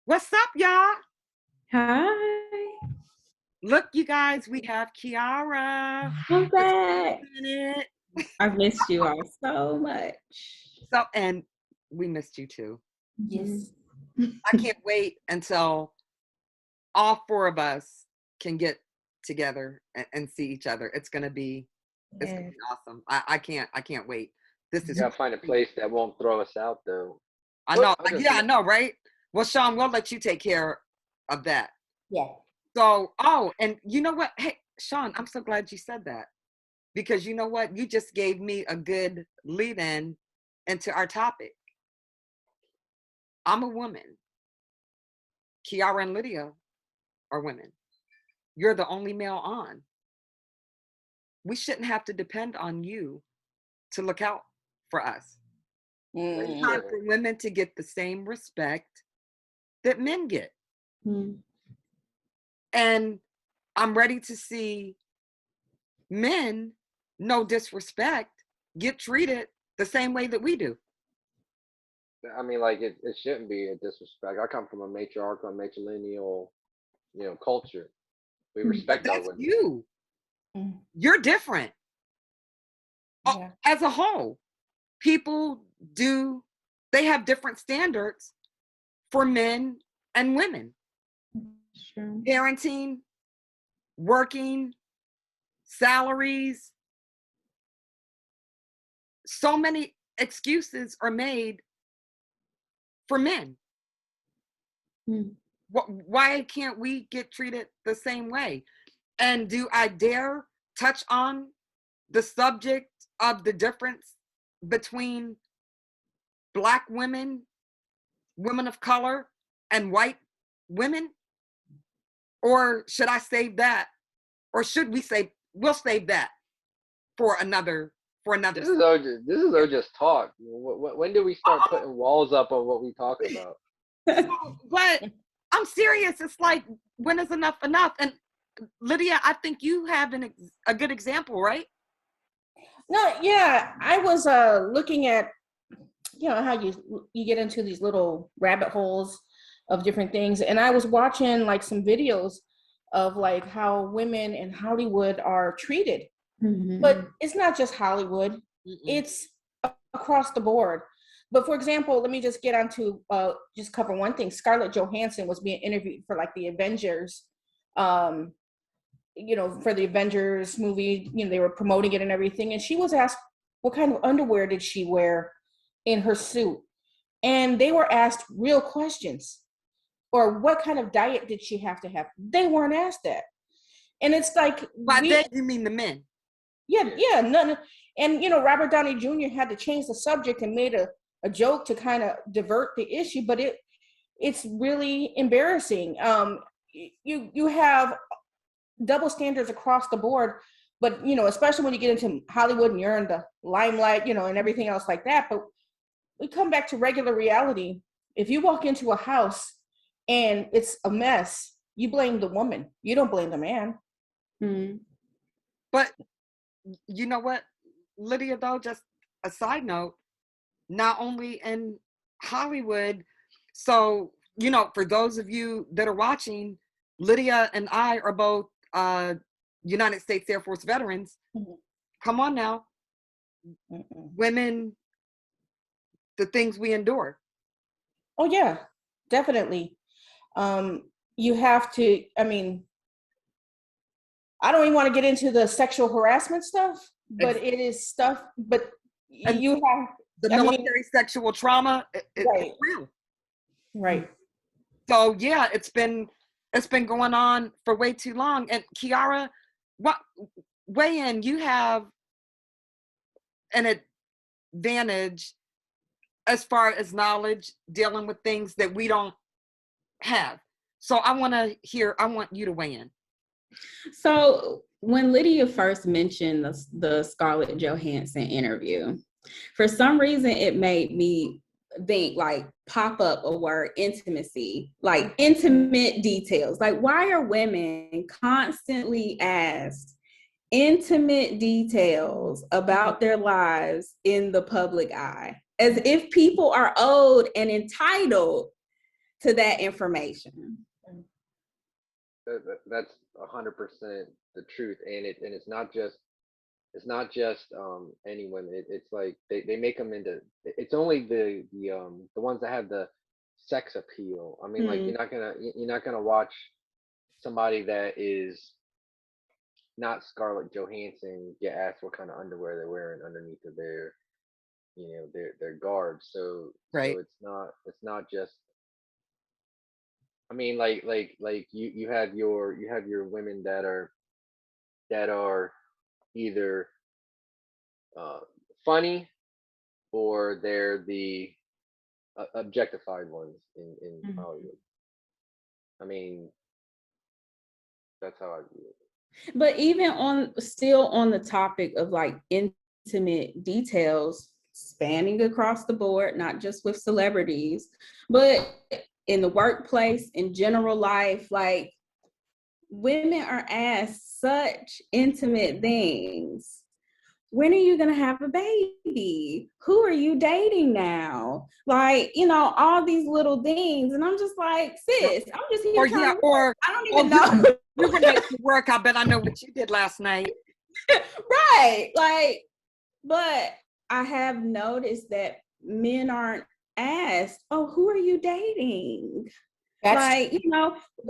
What's up, y'all? Hi. Look, you guys, we have Kiara. I'm It's been back. a minute. I've missed you all so much. And we missed you too. Yes. I can't wait until all four of us can get together and see each other. It's gonna be awesome. I can't wait. This is You gotta find a place that won't throw us out, though. I know. I know, right? Well, Sean, we'll let you take care of that. Yeah. So, and you know what? Hey, Sean, I'm so glad you said that because you know what? You just gave me a good lead in into our topic. I'm a woman. Kiara and Lydia are women. You're the only male on. We shouldn't have to depend on you to look out for us. It's time for women to get the same respect that men get. And I'm ready to see men, no disrespect, get treated the same way that we do. I mean, like it shouldn't be a disrespect. I come from a matriarchal, matrilineal, culture. We respect our women. You. You're different. Yeah. As a whole, people they have different standards for men and women. Sure. Parenting, working, salaries. So many excuses are made for men. Why can't we get treated the same way? And do I dare touch on the subject of the difference between Black women, women of color, and white women? Or should I save that? Or should we'll save that for another This is OJ's talk. When do we start putting walls up on what we talk about? But I'm serious. It's like, when is enough enough? And Lydia, I think you have a good example, right? No, yeah. I was looking at, how you get into these little rabbit holes of different things. And I was watching like some videos of like how women in Hollywood are treated. But it's not just Hollywood. It's across the board. But for example, let me just get onto just cover one thing. Scarlett Johansson was being interviewed for like the Avengers, for the Avengers movie. They were promoting it and everything. And she was asked, what kind of underwear did she wear in her suit? And they were asked real questions. Or what kind of diet did she have to have? They weren't asked that. And it's like, by that you mean the men? Yeah, none. And Robert Downey Jr. had to change the subject and made a joke to kind of divert the issue, but it's really embarrassing. You have double standards across the board, but especially when you get into Hollywood and you're in the limelight, and everything else like that. But we come back to regular reality. If you walk into a house and it's a mess, you blame the woman. You don't blame the man. But you know what, Lydia, though, just a side note, not only in Hollywood. So, for those of you that are watching, Lydia and I are both United States Air Force veterans. Come on now. Women, the things we endure. Oh, yeah, definitely. You have to, I don't even want to get into the sexual harassment stuff, but it is stuff, but you have the military sexual trauma. Right. It's real. Right. So yeah, it's been going on for way too long. And Kiara, weigh in. You have an advantage as far as knowledge dealing with things that we don't have. So I want you to weigh in. So when Lydia first mentioned the Scarlett Johansson interview, for some reason it made me think, like, pop up a word, intimacy, like intimate details. Like, why are women constantly asked intimate details about their lives in the public eye, as if people are owed and entitled to that information. That's 100% the truth, and it's not just any women. It's like they make them into. It's only the ones that have the sex appeal. I mean, like Mm. you're not gonna watch somebody that is not Scarlett Johansson get asked what kind of underwear they're wearing underneath of their their garb. So Right. it's not just. I mean, like you have your women that are either funny or they're the objectified ones in Mhm. Hollywood. I mean, that's how I view it. But even still on the topic of like intimate details spanning across the board, not just with celebrities, but in the workplace, in general life, like women are asked such intimate things. When are you going to have a baby? Who are you dating now? Like, all these little things. And I'm just like, sis, I'm just here trying to work. I don't even know. You're going to make it work. I bet I know what you did last night. Right. Like, but I have noticed that men aren't asked, oh, who are you dating? Like,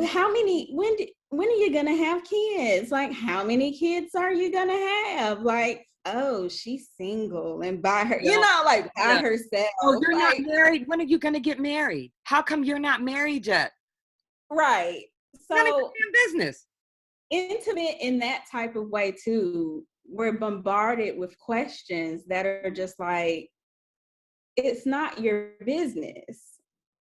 how many, when are you going to have kids? Like, how many kids are you going to have? Like, oh, she's single and by her, like by herself. Oh, you're like, not married? When are you going to get married? How come you're not married yet? Right. So, none of your damn business. Intimate in that type of way too. We're bombarded with questions that are just like, it's not your business.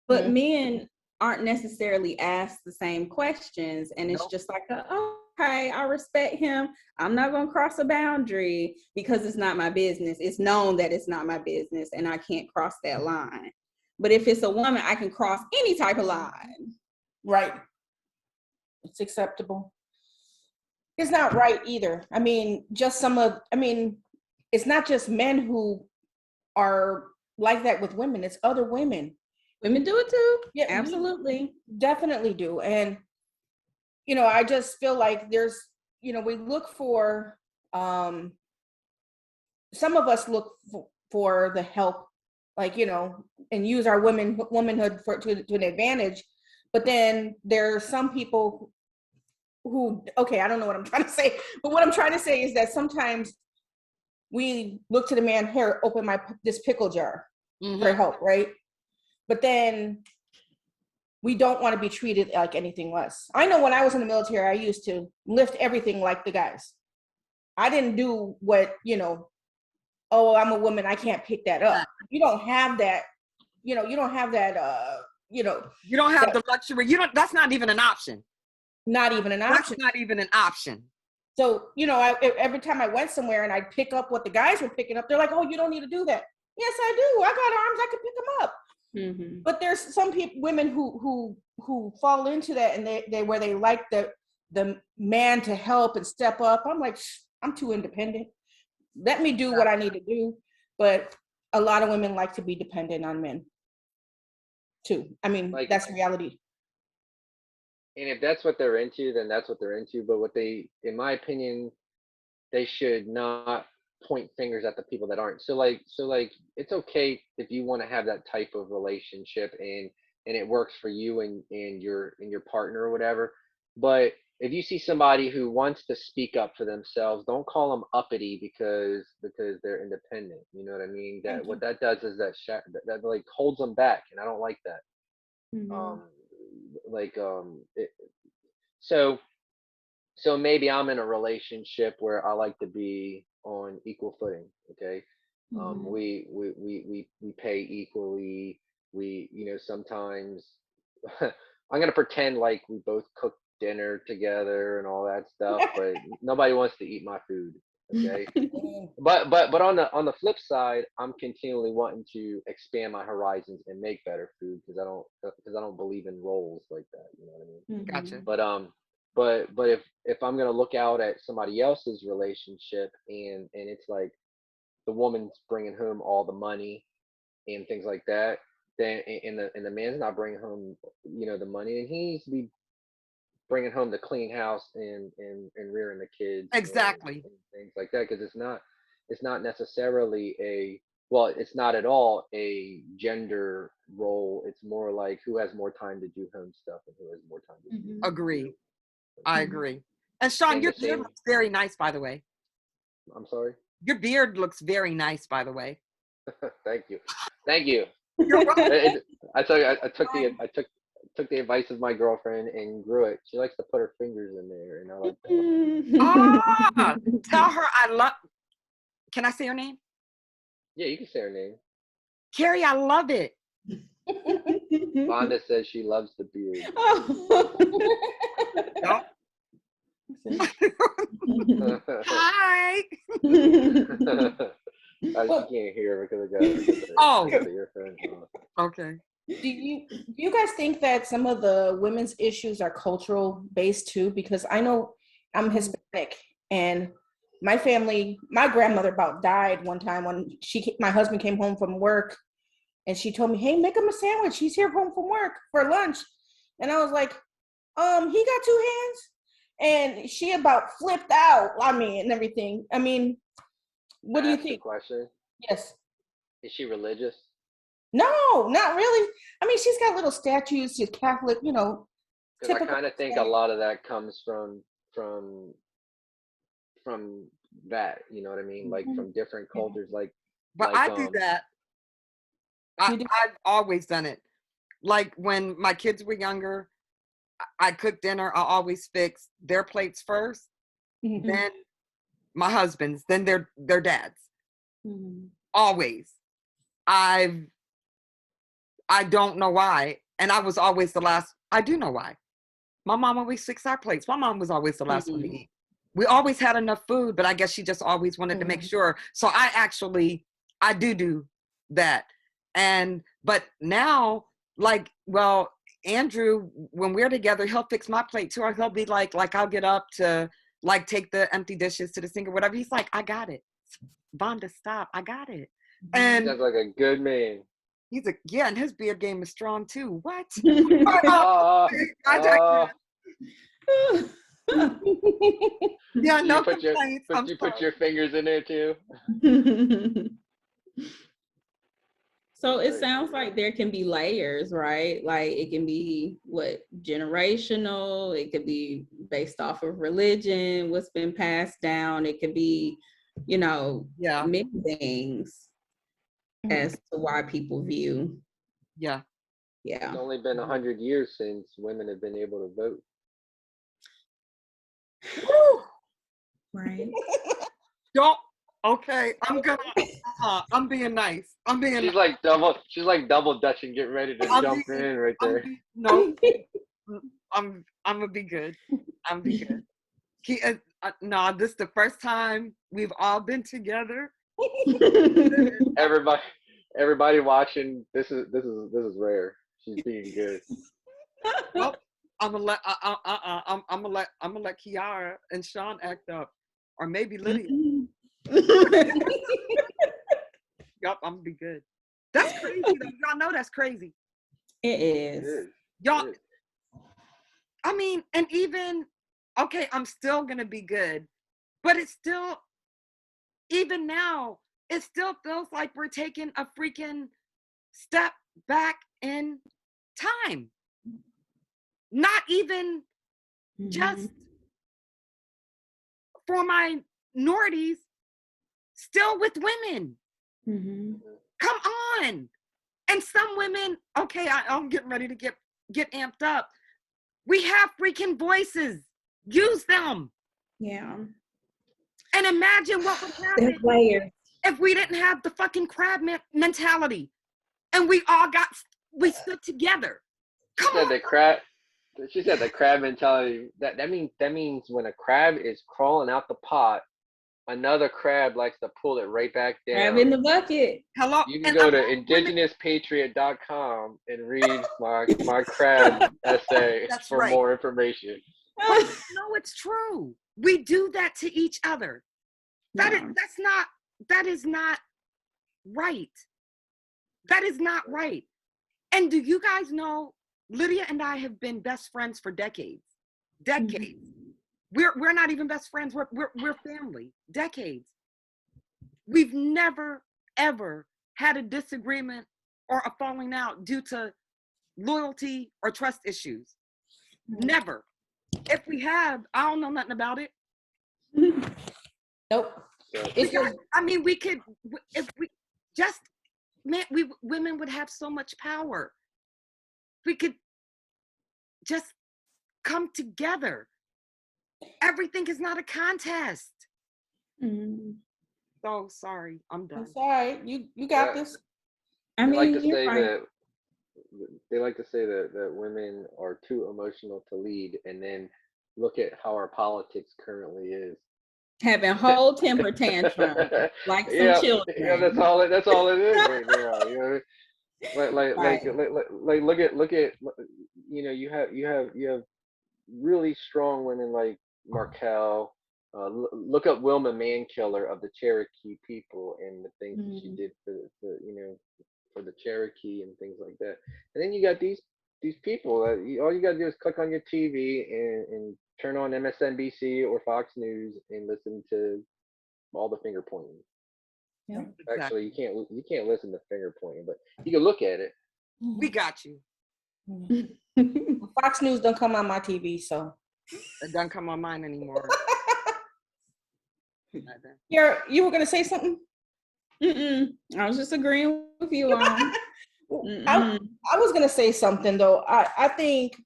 But men aren't necessarily asked the same questions. And it's just like, okay, I respect him. I'm not going to cross a boundary because it's not my business. It's known that it's not my business and I can't cross that line. But if it's a woman, I can cross any type of line. Right. It's acceptable. It's not right either. I mean, it's not just men who are like that with women. It's other women. Women do it too. Yeah, absolutely. Definitely do. And, I just feel like there's, we look for, some of us look for the help, like, and use our womanhood to an advantage. But then there are some people who, okay, I don't know what I'm trying to say, but what I'm trying to say is that sometimes we look to the man, here, open this pickle jar for help, right? But then we don't want to be treated like anything less. I know when I was in the military, I used to lift everything like the guys. I didn't do what, oh, I'm a woman, I can't pick that up. You don't have that, you don't have that, you don't have the luxury. That's not even an option. Not even an option. That's not even an option. So, every time I went somewhere and I'd pick up what the guys were picking up, they're like, oh, you don't need to do that. Yes, I do. I got arms, I can pick them up. Mm-hmm. But there's some women who fall into that, and they where they like the man to help and step up. I'm like, I'm too independent. Let me do what I need to do. But a lot of women like to be dependent on men too. I mean, that's reality. And if that's what they're into, then that's what they're into. But in my opinion, they should not point fingers at the people that aren't. So it's okay if you want to have that type of relationship and it works for you and your partner or whatever. But if you see somebody who wants to speak up for themselves, don't call them uppity because they're independent. You know what I mean? That what that does is that like holds them back, and I don't like that. Mm-hmm. So maybe I'm in a relationship where I like to be on equal footing. Okay. Mm-hmm. We pay equally. We, sometimes I'm going to pretend like we both cook dinner together and all that stuff, but nobody wants to eat my food. Okay. but on the flip side, I'm continually wanting to expand my horizons and make better food because I don't believe in roles like that. You know what I mean? Gotcha. But if I'm gonna look out at somebody else's relationship and it's like the woman's bringing home all the money and things like that, then and the man's not bringing home, the money, and he needs to be bringing home the clean house and rearing the kids Exactly. and things like that, because it's not necessarily it's not at all a gender role. It's more like who has more time to do home stuff and who has more time to do. Agree. I agree. And Sean, And your the beard same- looks very nice, by the way. I'm sorry. Your beard looks very nice, by the way. Thank you. You're welcome. I tell you, I took the advice of my girlfriend and grew it. She likes to put her fingers in there, and I like that. Tell her I love. Can I say her name? Yeah, you can say her name. Carrie, I love it. Vonda says she loves the beard. Yep. Hi. You can't hear her because I got Oh. the earphone. Okay. Do you guys think that some of the women's issues are cultural based too? Because I know I'm Hispanic, and my family, my grandmother about died one time when my husband came home from work, and she told me, "Hey, make him a sandwich. He's here home from work for lunch." And I was like, he got two hands, and she about flipped out. And everything. What do you think? Question. Yes. Is she religious? No, not really. She's got little statues. She's Catholic, Because I kind of think a lot of that comes from that, you know what I mean? Like from different cultures, But I do that. I've always done it. Like when my kids were younger, I cooked dinner. I always fix their plates first, then my husband's, then their dad's. Always. I don't know why. And I was always the last. I do know why. My mom always fixed our plates. My mom was always the last one to eat. We always had enough food, but I guess she just always wanted to make sure. So I do that. But now, Andrew, when we're together, he'll fix my plate too. Or he'll be like I'll get up to take the empty dishes to the sink or whatever. He's like, I got it. Vonda, stop. I got it. And sounds like a good man. He's like, yeah, and his beard game is strong too. What? Yeah, no complaints. You put your fingers in there too. So it sounds like there can be layers, right? Like it can be generational. It could be based off of religion, what's been passed down. It could be, many things as to why people view. Yeah. It's only been 100 years since women have been able to vote. Right. Okay, I'm being nice. She's like double dutching, getting ready to jump in right there. I'm gonna be good. I'm be good. This is the first time we've all been together. Everybody watching, this is rare. She's being good. Well, I'm gonna let Kiara and Sean act up, or maybe Lydia. Yup, I'm gonna be good. That's crazy though. Y'all know that's crazy. It is. Y'all, and even, okay, I'm still gonna be good, but it's still, even now, it still feels like we're taking a freaking step back in time. Not even just for minorities, still with women. Come on. And some women, okay, I'm getting ready to get amped up. We have freaking voices. Use them. Yeah. And imagine what would happen if we didn't have the fucking crab mentality and we stood together. She said the crab mentality. That means when a crab is crawling out the pot, another crab likes to pull it right back down. Crab in the bucket. Hello. You can go to indigenousppatriot.com and read my crab essay for more information. But no, it's true. We do that to each other. That is not right. That is not right. And do you guys know, Lydia and I have been best friends for decades. Decades. We're not even best friends. We're family. Decades. We've never, ever had a disagreement or a falling out due to loyalty or trust issues. Never. If we have, I don't know nothing about it. Nope. It's Because, just, I mean, we could, if we just, man, women would have so much power. We could just come together. Everything is not a contest. So sorry, I'm done. it's all right. You got this. I They like mean, to you're say right. that they like to say that women are too emotional to lead, and then look at how our politics currently is. Having whole temper tantrum like some Yeah, children. that's all it is right now. You know, Right. look at you have really strong women like Markel. Look up Wilma Mankiller of the Cherokee people and the things that she did for the Cherokee and things like that. And then you got these people that all you got to do is click on your TV and turn on MSNBC or Fox News and listen to all the finger pointing. Yeah. Actually, you can't listen to finger pointing, but you can look at it. We got you. Fox News don't come on my TV, so It doesn't come on mine anymore. you were gonna say something? I was just agreeing with you on. I was gonna say something though. I think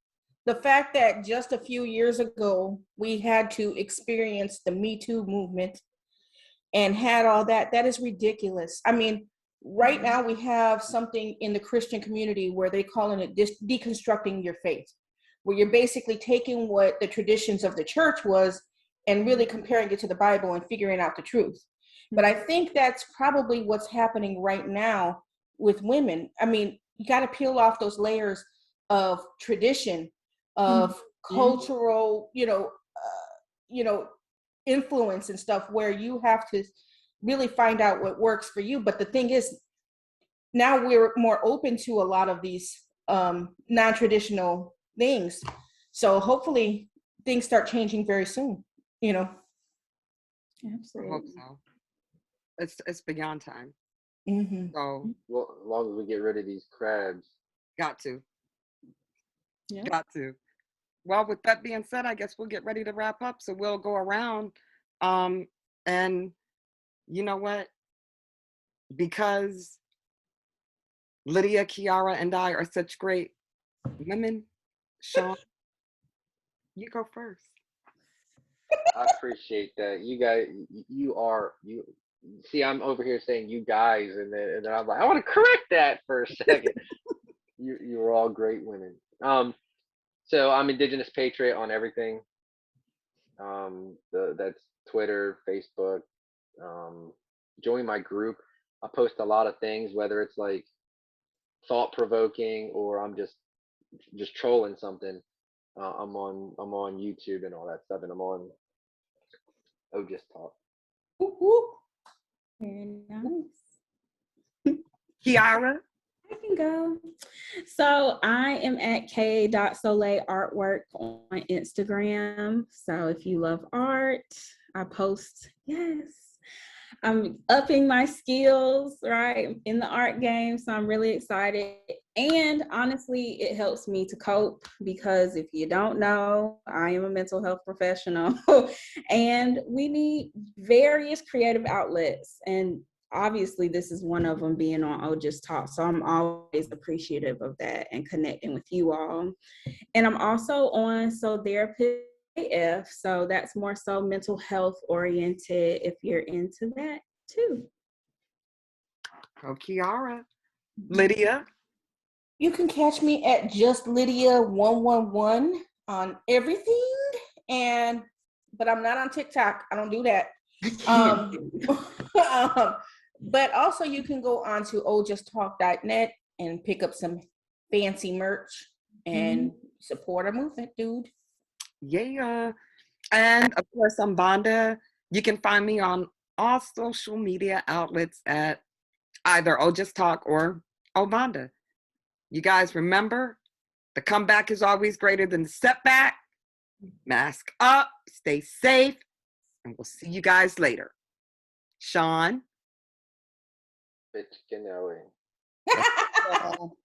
the fact that just a few years ago we had to experience the Me Too movement and had all that is ridiculous. I mean, right now we have something in the Christian community where they're calling it deconstructing your faith, where you're basically taking what the traditions of the church was and really comparing it to the Bible and figuring out the truth. But I think that's probably what's happening right now with women. I mean, you got to peel off those layers of tradition, of cultural, influence and stuff, where you have to really find out what works for you. But the thing is, now we're more open to a lot of these non-traditional things. So hopefully things start changing very soon, Absolutely. I hope so. It's beyond time. Mm-hmm. So Well, as long as we get rid of these crabs. got to. Yep. Got to. Well, with that being said, I guess we'll get ready to wrap up. So we'll go around. And you know what? Because Lydia, Kiara, and I are such great women, Sean, you go first. I appreciate that. You guys, you see, I'm over here saying you guys, and then I'm like, I want to correct that for a second. You are all great women. So I'm Indigenous Patriot on everything. That's Twitter, Facebook. Join my group. I post a lot of things, whether it's like thought provoking or I'm just trolling something. I'm on YouTube and all that stuff, and I'm on OJT Talk. Very nice. Kiara? I can go. So I am at k.ksoleilartwork on Instagram. So if you love art, I post, yes. I'm upping my skills, right, in the art game. So I'm really excited. And honestly, it helps me to cope because if you don't know, I am a mental health professional and we need various creative outlets. And obviously this is one of them, being on OJT Talk. So I'm always appreciative of that and connecting with you all. And I'm also on sotherapistaf. So that's more so mental health oriented if you're into that too. Oh, Kiara. Lydia? You can catch me at just Lydia 111 on everything, but I'm not on TikTok. I don't do that. But also you can go on to ojusttalk.net and pick up some fancy merch and support our movement, dude. Yeah. And of course, I'm Vonda. You can find me on all social media outlets at either OJT Talk or Vonda. You guys remember, the comeback is always greater than the setback. Mask up, stay safe, and we'll see you guys later. Sean? Bitch, you know it. Let's go.